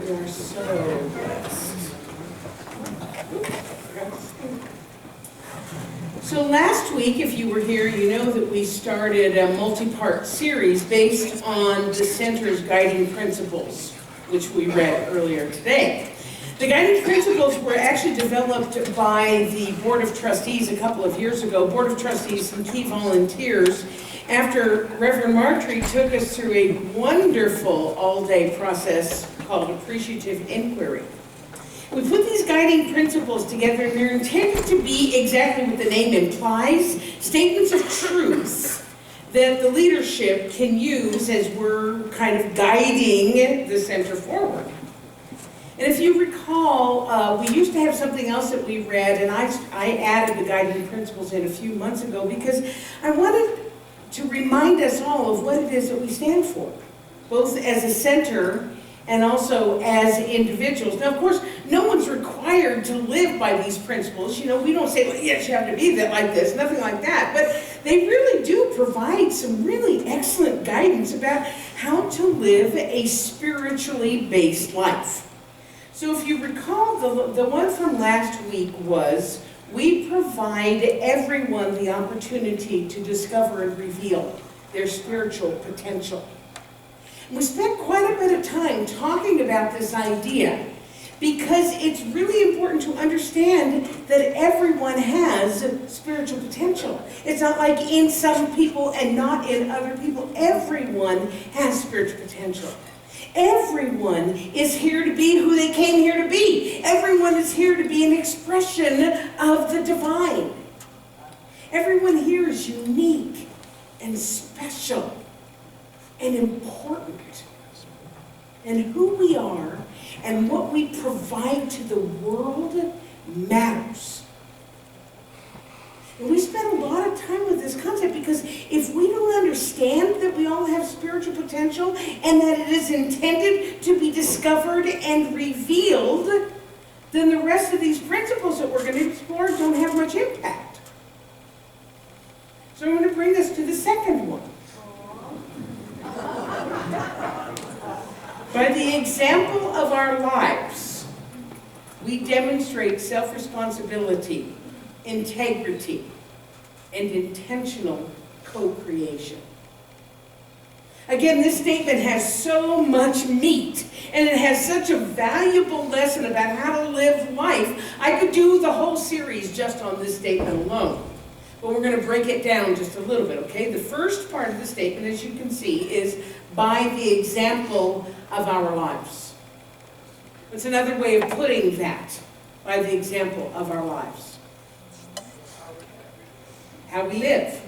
We are so blessed. So last week, if you were here, you know that we started a multi-part series based on the Center's guiding principles, which we read earlier today. The guiding principles were actually developed by the Board of Trustees a couple of years ago. Board of Trustees, some key volunteers, after Reverend Marjorie took us through a wonderful all-day process called Appreciative Inquiry. We put these guiding principles together, and they're intended to be exactly what the name implies, statements of truth that the leadership can use as we're kind of guiding the center forward. And if you recall, we used to have something else that we read, and I added the guiding principles in a few months ago because I wanted to remind us all of what it is that we stand for, both as a center and also as individuals. Now, of course, no one's required to live by these principles. You know, we don't say, well, yes, you have to be like this, nothing like that. But they really do provide some really excellent guidance about how to live a spiritually based life. So if you recall, the one from last week was, we provide everyone the opportunity to discover and reveal their spiritual potential. We spent quite a bit of time talking about this idea because it's really important to understand that everyone has spiritual potential. It's not like in some people and not in other people. Everyone has spiritual potential. Everyone is here to be who they came here to be. Everyone is here to be an expression of the divine. Everyone here is unique and special and important. And who we are and what we provide to the world matters. And we spend a lot of time with this concept because if we don't understand that we all have spiritual potential and that it is intended to be discovered and revealed, then the rest of these principles that we're going to explore don't have much impact. So I'm going to bring us to the second one. By the example of our lives, we demonstrate self-responsibility, integrity, and intentional co-creation. Again, this statement has so much meat, and it has such a valuable lesson about how to live life. I could do the whole series just on this statement alone. But we're going to break it down just a little bit, okay? The first part of the statement, as you can see, is by the example of our lives. What's another way of putting that? By the example of our lives. How we live.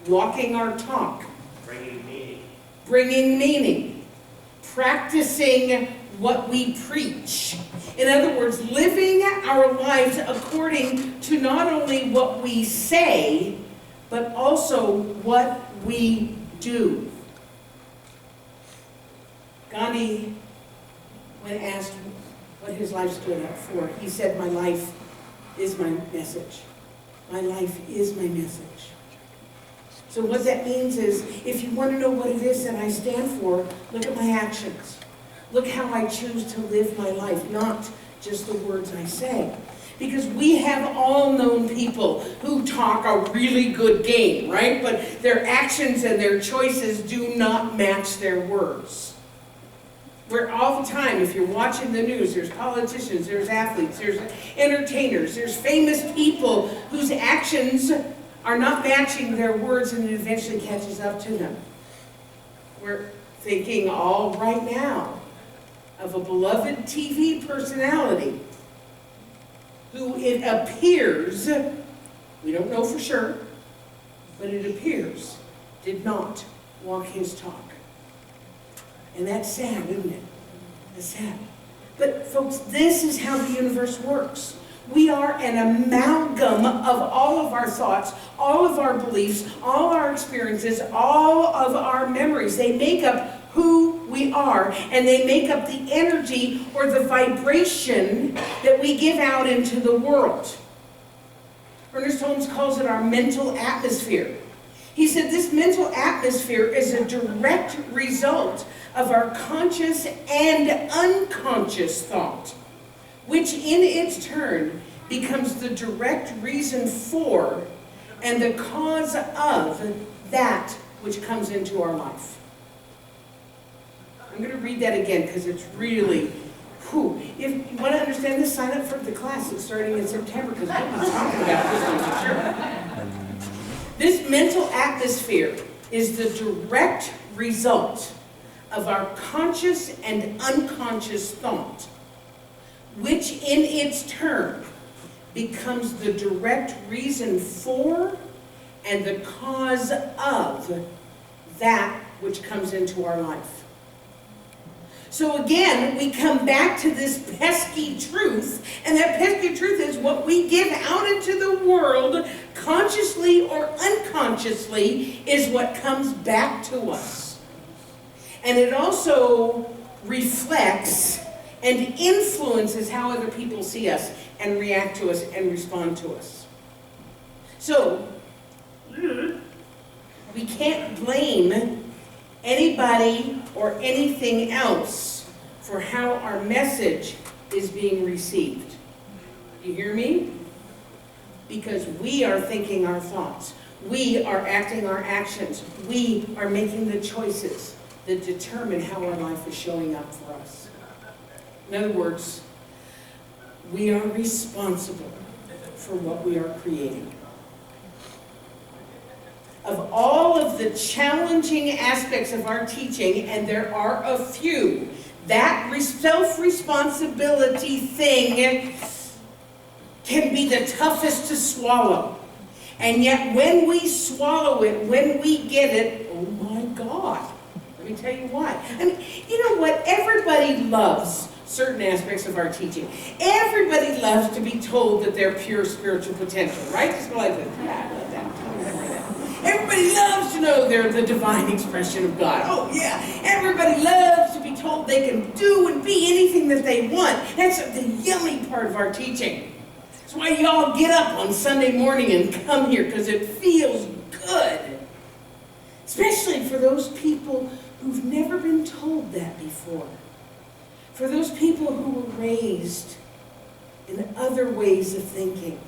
Walking our talk. Bringing meaning. Bringing meaning. Practicing what we preach. In other words, living our lives according to not only what we say, but also what we do. Gandhi, when asked what his life stood up for, he said, "My life is my message. My life is my message." So what that means is, if you want to know what it is that I stand for, look at my actions. Look how I choose to live my life, not just the words I say. Because we have all known people who talk a really good game, right? But their actions and their choices do not match their words. Where all the time, if you're watching the news, there's politicians, there's athletes, there's entertainers, there's famous people whose actions are not matching their words, and it eventually catches up to them. We're thinking all right now of a beloved TV personality who it appears, we don't know for sure, but it appears, did not walk his talk. And that's sad, isn't it? That's sad. But folks, this is how the universe works. We are an amalgam of all of our thoughts, all of our beliefs, all our experiences, all of our memories. They make up who we are, and they make up the energy or the vibration that we give out into the world. Ernest Holmes calls it our mental atmosphere. He said this mental atmosphere is a direct result of our conscious and unconscious thought, which in its turn becomes the direct reason for and the cause of that which comes into our life. I'm going to read that again because it's really, whew. If you want to understand this, sign up for the class that's starting in September because we'll be talking about this one for sure. This mental atmosphere is the direct result of our conscious and unconscious thought, which in its turn becomes the direct reason for and the cause of that which comes into our life. So again, we come back to this pesky truth, and that pesky truth is what we give out into the world, consciously or unconsciously, is what comes back to us. And it also reflects and influences how other people see us and react to us and respond to us. So, we can't blame anybody or anything else for how our message is being received. You hear me? Because we are thinking our thoughts. We are acting our actions. We are making the choices that determine how our life is showing up for us. In other words, we are responsible for what we are creating. Of all of the challenging aspects of our teaching, and there are a few, that self-responsibility thing can be the toughest to swallow. And yet when we swallow it, when we get it, oh my God. Let me tell you why. I mean, you know what? Everybody loves certain aspects of our teaching. Everybody loves to be told that they're pure spiritual potential, right? Just go like this. Yeah, I love that. Remember that. Everybody loves to know they're the divine expression of God. Oh yeah. Everybody loves to be told they can do and be anything that they want. That's the yummy part of our teaching. That's why you all get up on Sunday morning and come here, because it feels good. Especially for those people who've never been told that before. For those people who were raised in other ways of thinking,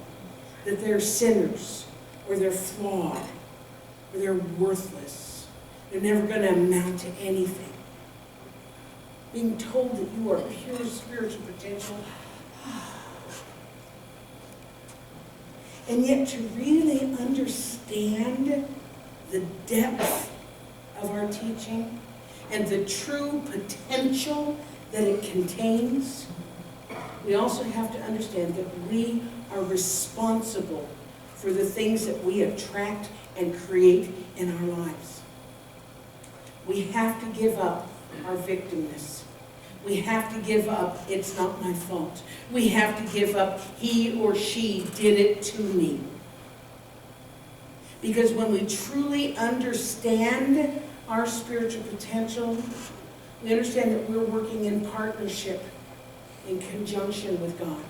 that they're sinners, or they're flawed, or they're worthless. They're never going to amount to anything. Being told that you are pure spiritual potential. And yet to really understand the depth of our teaching and the true potential that it contains, we also have to understand that we are responsible for the things that we attract and create in our lives. We have to give up our victimness. We have to give up, it's not my fault. We have to give up, he or she did it to me. Because when we truly understand our spiritual potential, we understand that we're working in partnership, in conjunction with God.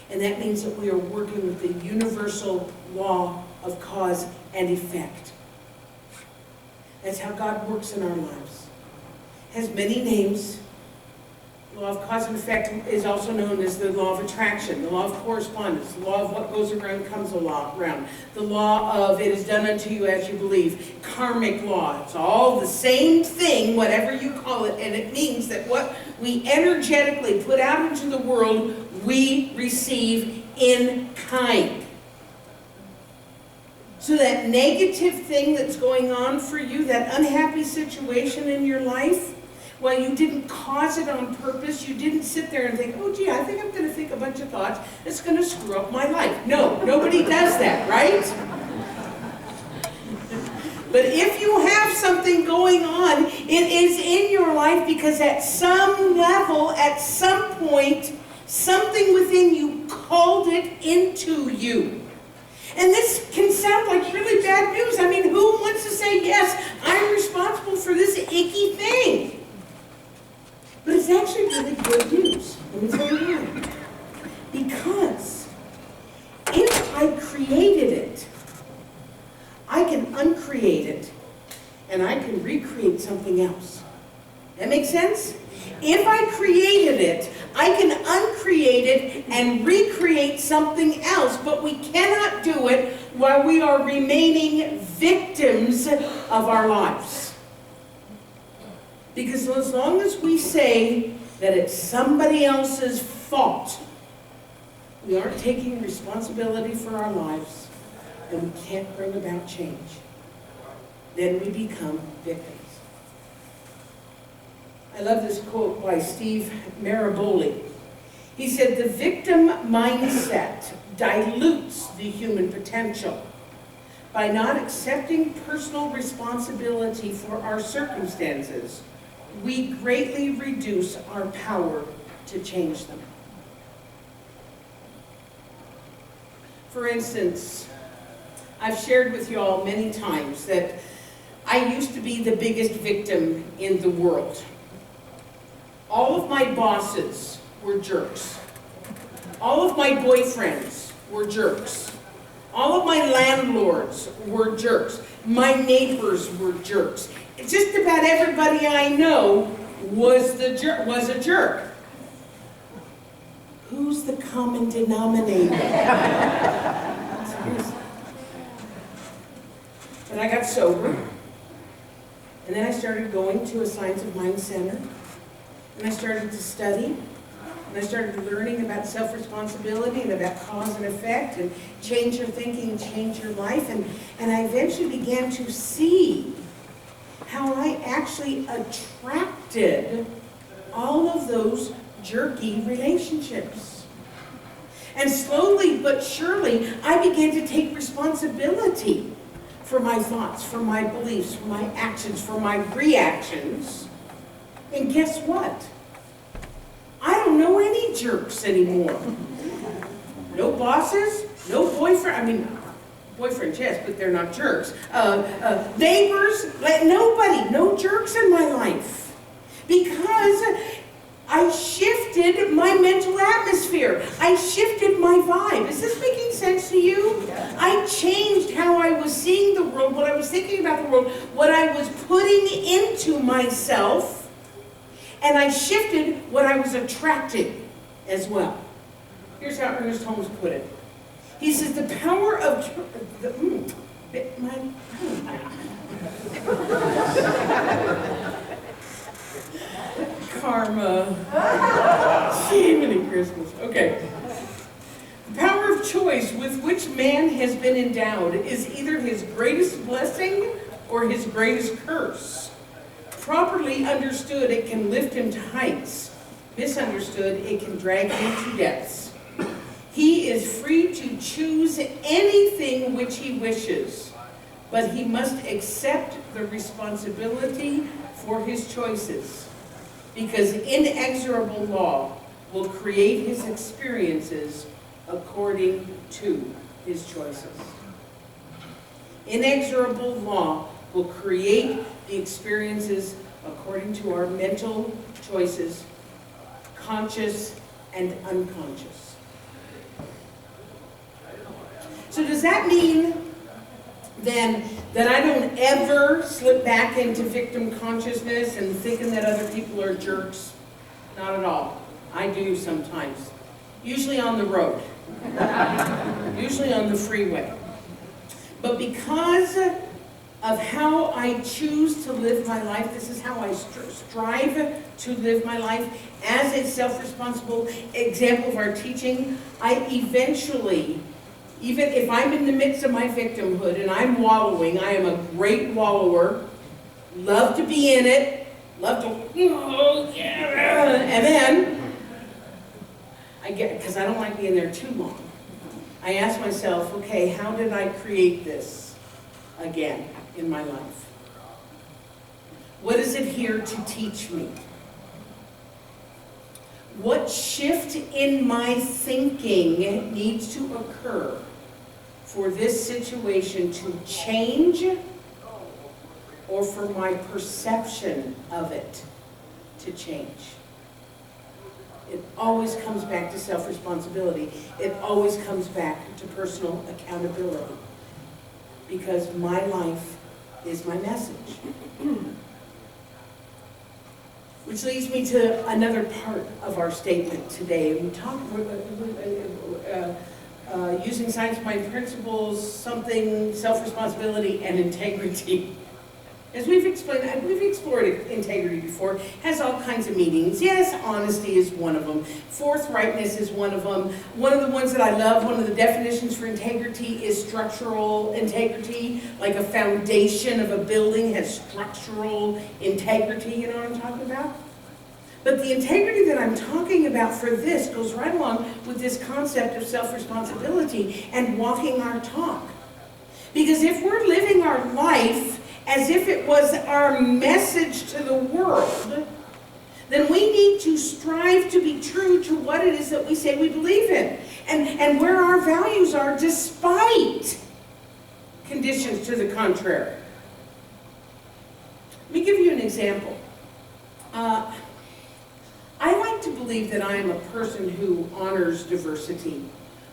And that means that we are working with the universal law of cause and effect. That's how God works in our lives. It has many names. The law of cause and effect is also known as the law of attraction, the law of correspondence, the law of what goes around comes around, the law of it is done unto you as you believe, karmic law. It's all the same thing, whatever you call it, and it means that what we energetically put out into the world, we receive in kind. So that negative thing that's going on for you, that unhappy situation in your life, well, you didn't cause it on purpose. You didn't sit there and think, oh, gee, I think I'm going to think a bunch of thoughts that's going to screw up my life. No, nobody does that, right? But if you have something going on, it is in your life because at some level, at some point, something within you called it into you. And this can sound like really bad news. I mean, who wants to say, yes, I'm responsible for this icky thing? But it's actually really good news. Let me tell you why. Because if I created it, I can uncreate it, and I can recreate something else. sense? If I created it, I can uncreate it and recreate something else, but we cannot do it while we are remaining victims of our lives. Because as long as we say that it's somebody else's fault, we aren't taking responsibility for our lives, and we can't bring about change. Then we become victims. I love this quote by Steve Maraboli. He said, "The victim mindset dilutes the human potential. By not accepting personal responsibility for our circumstances, we greatly reduce our power to change them." For instance, I've shared with you all many times that I used to be the biggest victim in the world. All of my bosses were jerks. All of my boyfriends were jerks. All of my landlords were jerks. My neighbors were jerks. Just about everybody I know was a jerk. Who's the common denominator? But I got sober, and then I started going to a Science of Mind center. And I started to study, and I started learning about self-responsibility and about cause and effect, and change your thinking, change your life, and I eventually began to see how I actually attracted all of those jerky relationships. And slowly but surely, I began to take responsibility for my thoughts, for my beliefs, for my actions, for my reactions. And guess what? I don't know any jerks anymore. No bosses, no boyfriend, boyfriends, yes, but they're not jerks. Neighbors, nobody, no jerks in my life. Because I shifted my mental atmosphere. I shifted my vibe. Is this making sense to you? I changed how I was seeing the world, what I was thinking about the world, what I was putting into myself. And I shifted what I was attracting as well. Here's how Ernest Holmes put it. He says, the power of... Karma. Jiminy Christmas. Okay. The power of choice with which man has been endowed is either his greatest blessing or his greatest curse. Properly understood, it can lift him to heights. Misunderstood, it can drag him to depths. He is free to choose anything which he wishes, but he must accept the responsibility for his choices, because inexorable law will create his experiences according to his choices. Inexorable law will create the experiences according to our mental choices, conscious and unconscious. So does that mean then that I don't ever slip back into victim consciousness and thinking that other people are jerks? Not at all. I do sometimes. Usually on the road. Usually on the freeway. But because of how I choose to live my life, this is how I strive to live my life as a self-responsible example of our teaching. I eventually, even if I'm in the midst of my victimhood and I'm wallowing, I am a great wallower, love to be in it, love to, oh yeah, and then I get, because I don't like being there too long, I ask myself, okay, how did I create this again in my life? What is it here to teach me? What shift in my thinking needs to occur for this situation to change, or for my perception of it to change? It always comes back to self-responsibility. It always comes back to personal accountability. Because my life is my message. Which leads me to another part of our statement today. We talk using science-mind principles, something, self-responsibility, and integrity. As we've explained, we've explored integrity before, has all kinds of meanings. Yes, honesty is one of them. Forthrightness is one of them. One of the ones that I love, one of the definitions for integrity is structural integrity, like a foundation of a building has structural integrity, you know what I'm talking about? But the integrity that I'm talking about for this goes right along with this concept of self-responsibility and walking our talk. Because if we're living our life as if it was our message to the world, then we need to strive to be true to what it is that we say we believe in, and where our values are despite conditions to the contrary. Let me give you an example. I like to believe that I am a person who honors diversity,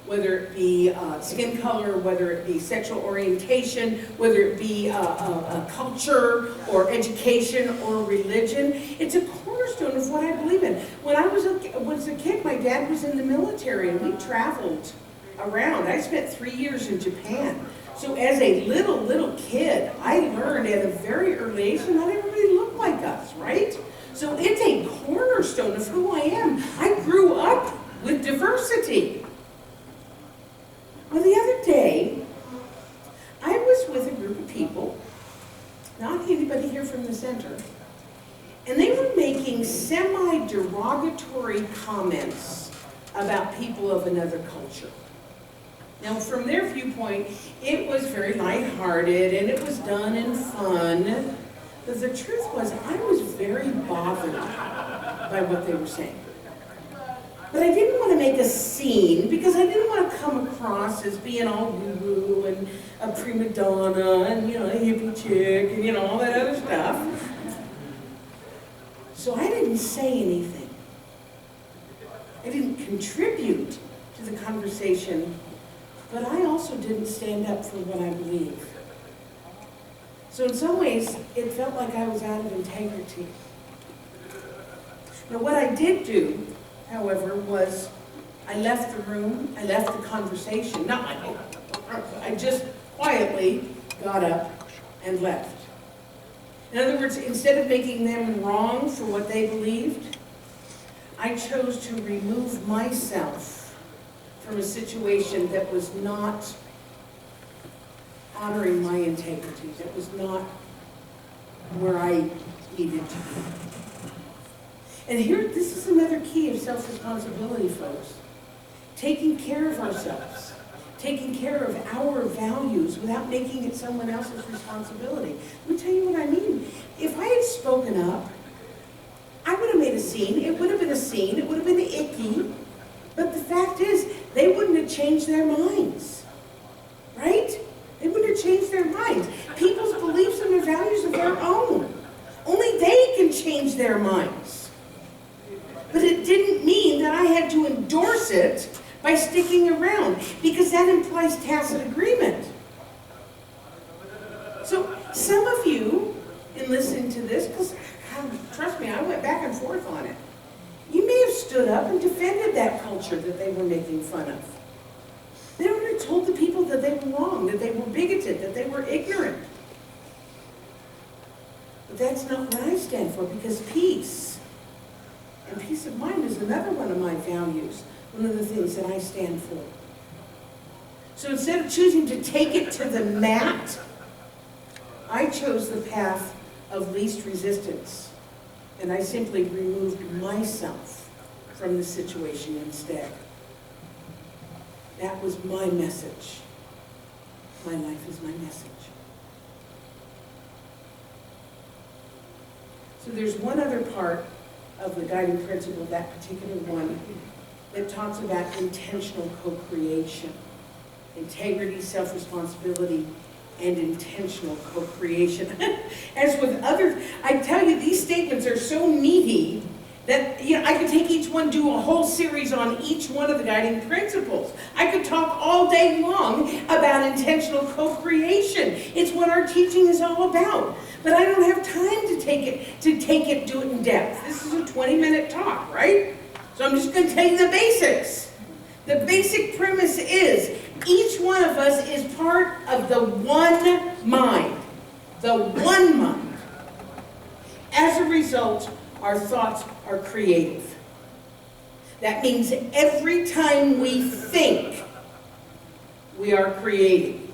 whether it be skin color, whether it be sexual orientation, whether it be a culture or education or religion. It's a cornerstone of what I believe in. When I was a kid, my dad was in the military and we traveled around. I spent 3 years in Japan. So as a little kid, I learned at a very early age that not everybody looked like us, right? So it's a cornerstone of who I am. I grew up with diversity. Well, the other day, I was with a group of people, not anybody here from the center, and they were making semi-derogatory comments about people of another culture. Now, from their viewpoint, it was very lighthearted and it was done in fun, but the truth was I was very bothered by what they were saying. But I didn't want to make a scene because I didn't want to come across as being all woo-woo and a prima donna and, you know, a hippie chick and, you know, all that other stuff. So I didn't say anything. I didn't contribute to the conversation, but I also didn't stand up for what I believe. So in some ways, it felt like I was out of integrity. Now what I did do, however, was I left the room, I left the conversation. I just quietly got up and left. In other words, instead of making them wrong for what they believed, I chose to remove myself from a situation that was not honoring my integrity, that was not where I needed to be. And here, this is another key of self-responsibility, folks. Taking care of ourselves, taking care of our values without making it someone else's responsibility. Let me tell you what I mean. If I had spoken up, I would have made a scene. It would have been a scene. It would have been icky. But the fact is, they wouldn't have changed their minds. Right? They wouldn't have changed their minds. People's beliefs and their values are their own. Only they can change their minds. But it didn't mean that I had to endorse it by sticking around, because that implies tacit agreement. So some of you, in listening to this, because trust me, I went back and forth on it, you may have stood up and defended that culture that they were making fun of. They would have told the people that they were wrong, that they were bigoted, that they were ignorant. But that's not what I stand for, because peace and peace of mind is another one of my values, one of the things that I stand for. So instead of choosing to take it to the mat, I chose the path of least resistance, and I simply removed myself from the situation instead. That was my message. My life is my message. So there's one other part of the guiding principle, that particular one, that talks about intentional co-creation. Integrity, self-responsibility, and intentional co-creation. As with others, I tell you, these statements are so meaty That, I could take each one, do a whole series on each one of the guiding principles. I could talk all day long about intentional co-creation. It's what our teaching is all about. But I don't have time to do it in depth. This is a 20-minute talk, right? So I'm just going to tell you the basics. The basic premise is each one of us is part of the one mind. The one mind. As a result, our thoughts are creative. That means every time we think, we are creating.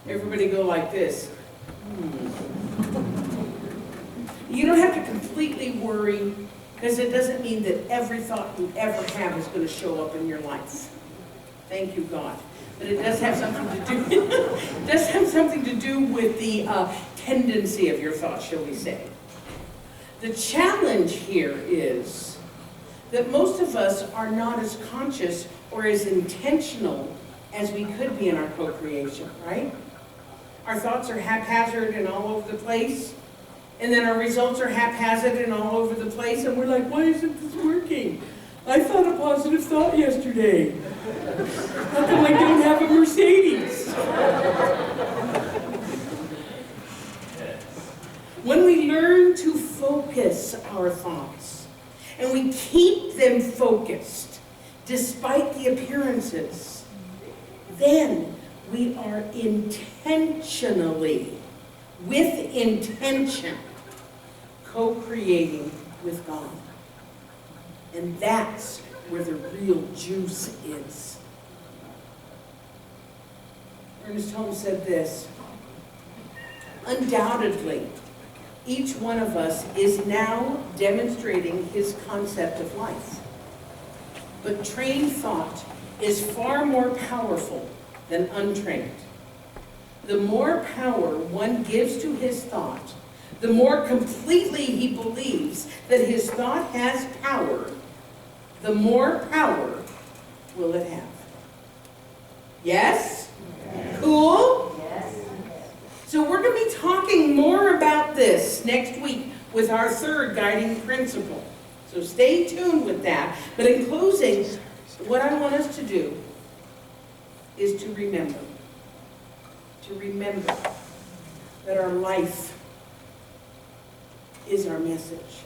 Everybody go like this. You don't have to completely worry, because it doesn't mean that every thought you ever have is going to show up in your life. Thank you, God. But it does have something to do with the tendency of your thoughts, shall we say. The challenge here is that most of us are not as conscious or as intentional as we could be in our co-creation, right? Our thoughts are haphazard and all over the place, and then our results are haphazard and all over the place, and we're like, why isn't this working? I thought a positive thought yesterday. How come I don't have a Mercedes? When we learn to focus our thoughts, and we keep them focused despite the appearances, then we are intentionally, with intention, co-creating with God. And that's where the real juice is. Ernest Holmes said this: undoubtedly, each one of us is now demonstrating his concept of life. But trained thought is far more powerful than untrained. The more power one gives to his thought, the more completely he believes that his thought has power, the more power will it have. Yes? Cool? Yes. So we're going to be talking more about this next week with our third guiding principle. So stay tuned with that. But in closing, what I want us to do is to remember. To remember that our life is our message.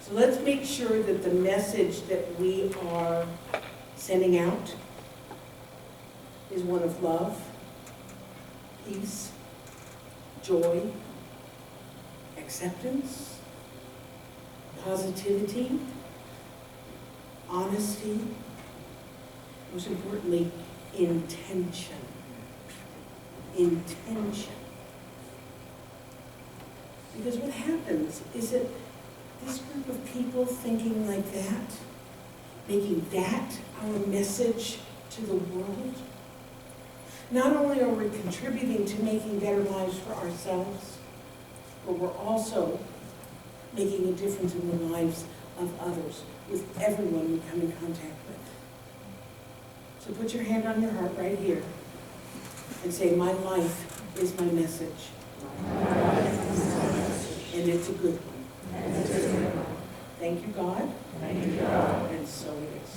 So let's make sure that the message that we are sending out is one of love, peace, joy, acceptance, positivity, honesty, most importantly, intention. Intention. Because what happens is that this group of people thinking like that, making that our message to the world, not only are we contributing to making better lives for ourselves, but we're also making a difference in the lives of others, with everyone we come in contact with. So put your hand on your heart right here and say, my life is my message. And it's a good one. Thank you, God. Thank you, God. And so it is.